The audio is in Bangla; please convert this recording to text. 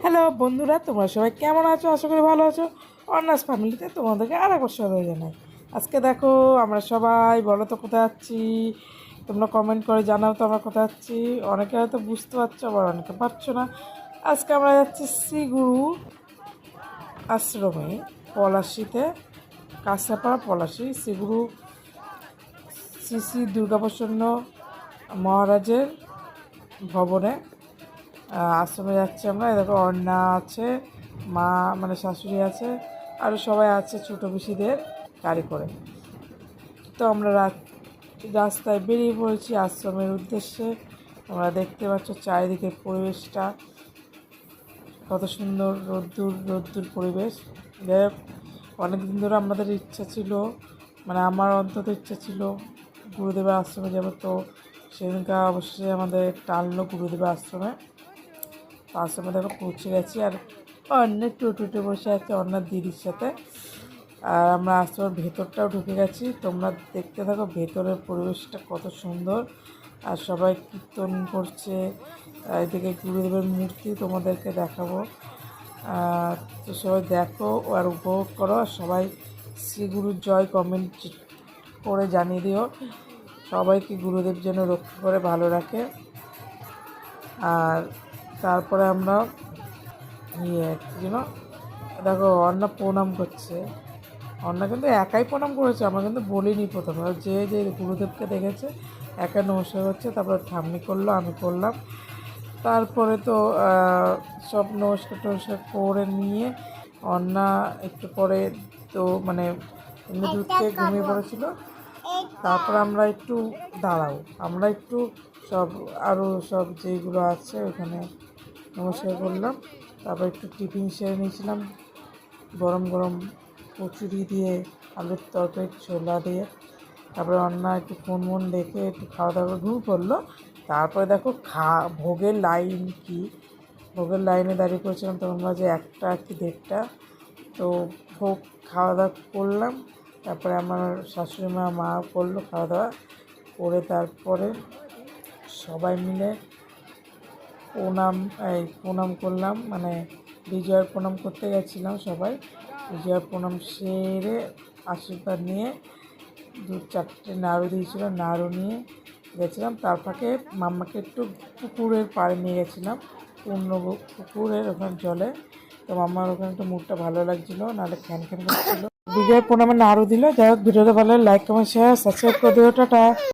হ্যালো বন্ধুরা, তোমরা সবাই কেমন আছো? আশা করি ভালো আছো। অর্নাস ফ্যামিলিতে তোমাদেরকে আর একবার স্বাগত জানাই। আজকে দেখো আমরা সবাই বলো তো কোথায় যাচ্ছি, তোমরা কমেন্ট করে জানাও তো আমরা কোথায় যাচ্ছি। অনেকে হয়তো বুঝতে পারছো, আবার অনেকে পারছো না। আজকে আমরা যাচ্ছি শ্রীগুরু আশ্রমে, পলাশিতে, কাঁচরাপাড়া পলাশি, শ্রীগুরু শ্রী শ্রী দুর্গাপ্রসন্ন মহারাজের ভবনে আশ্রমে যাচ্ছি আমরা। দেখো অন্না আছে, মা মানে শাশুড়ি আছে, আরও সবাই আছে ছোটো পিসিদের গাড়ি করে। তো আমরা রাস্তায় বেরিয়ে পড়েছি আশ্রমের উদ্দেশ্যে। তোমরা দেখতে পাচ্ছ চারিদিকের পরিবেশটা কত সুন্দর, রোদ্দুর রোদ্দুর পরিবেশ। যাই হোক, অনেকদিন ধরে আমাদের ইচ্ছা ছিল, মানে আমার অন্তত ইচ্ছা ছিল গুরুদেবের আশ্রমে যাবো। তো সেদিনকার অবশ্যই আমাদের টানলো গুরুদেবের আশ্রমে। আশ্রমে দেখো পৌঁছে গেছি, আর অন্যের টোটোতে বসে আছে অন্যার দিদির সাথে। আর আমরা আশ্রমের ভেতরটাও ঢুকে গেছি। তোমরা দেখতে থাকো ভেতরের পরিবেশটা কত সুন্দর, আর সবাই কীর্তন করছে। এদিকে গুরুদেবের মূর্তি তোমাদেরকে দেখাবো। তো সবাই দেখো আর উপভোগ করো, আর সবাই শ্রী গুরুর জয় কমেন্ট করে জানিয়ে দিও। সবাইকে গুরুদেব যেন রক্ষা করে ভালো রাখে। আর তারপরে আমরা যেন দেখো অন্না প্রণাম করছে। অন্না কিন্তু একাই প্রণাম করেছে, আমরা কিন্তু বলিনি প্রথমে। যে যে গুরুদেবকে দেখেছে একা নমস্কার করছে, তারপরে ঠাম্মি করলো, আমি করলাম। তারপরে তো সব নমস্কার টমস্কার করে নিয়ে অন্না একটু পরে তো মানে এমনি দুধ খেয়ে ঘুমিয়ে পড়েছিল। তারপর আমরা একটু দাঁড়াও, আমরা একটু সব আরও সব যেগুলো আছে ওখানে নমস্কার করলাম। তারপর একটু টিফিন সেরে নিয়েছিলাম, গরম গরম কচুরি দিয়ে, আলুর তরকারি, ছোলা দিয়ে। তারপরে অন্য একটু ফোন দেখে একটু খাওয়া দাওয়া ঘুম পড়লো। তারপরে দেখো ভোগের লাইন, কি ভোগের লাইনে দাঁড়িয়ে পড়েছিলাম তোমরা যে 1টা কি 1:30। তো ভোগ খাওয়া দাওয়া করলাম। তারপরে আমার শাশুড়ি মা করলো খাওয়া দাওয়া করে, তারপরে সবাই মিলে প্রণাম করলাম, মানে বিজয়ার প্রণাম করতে গেছিলাম সবাই। বিজয়ার প্রণাম সেরে আশীর্বাদ নিয়ে 2-4টে নাড়ু দিয়েছিল, নাড়ু নিয়ে গেছিলাম। তার ফাঁকে মাম্মাকে একটু পুকুরের পাড়ে নিয়ে গেছিলাম, পূর্ণ পুকুরের ওখানে জলে। তো মাম্মার ওখানে একটু মুডটা ভালো লাগছিলো, নাহলে খ্যান খ্যান করছিলো। বিজয় প্রণামে নাড়ু দিল। যাই হোক, ভিডিওটা ভালো লাইক কমেন্ট শেয়ার সাবস্ক্রাইব করে দিও। টাটা।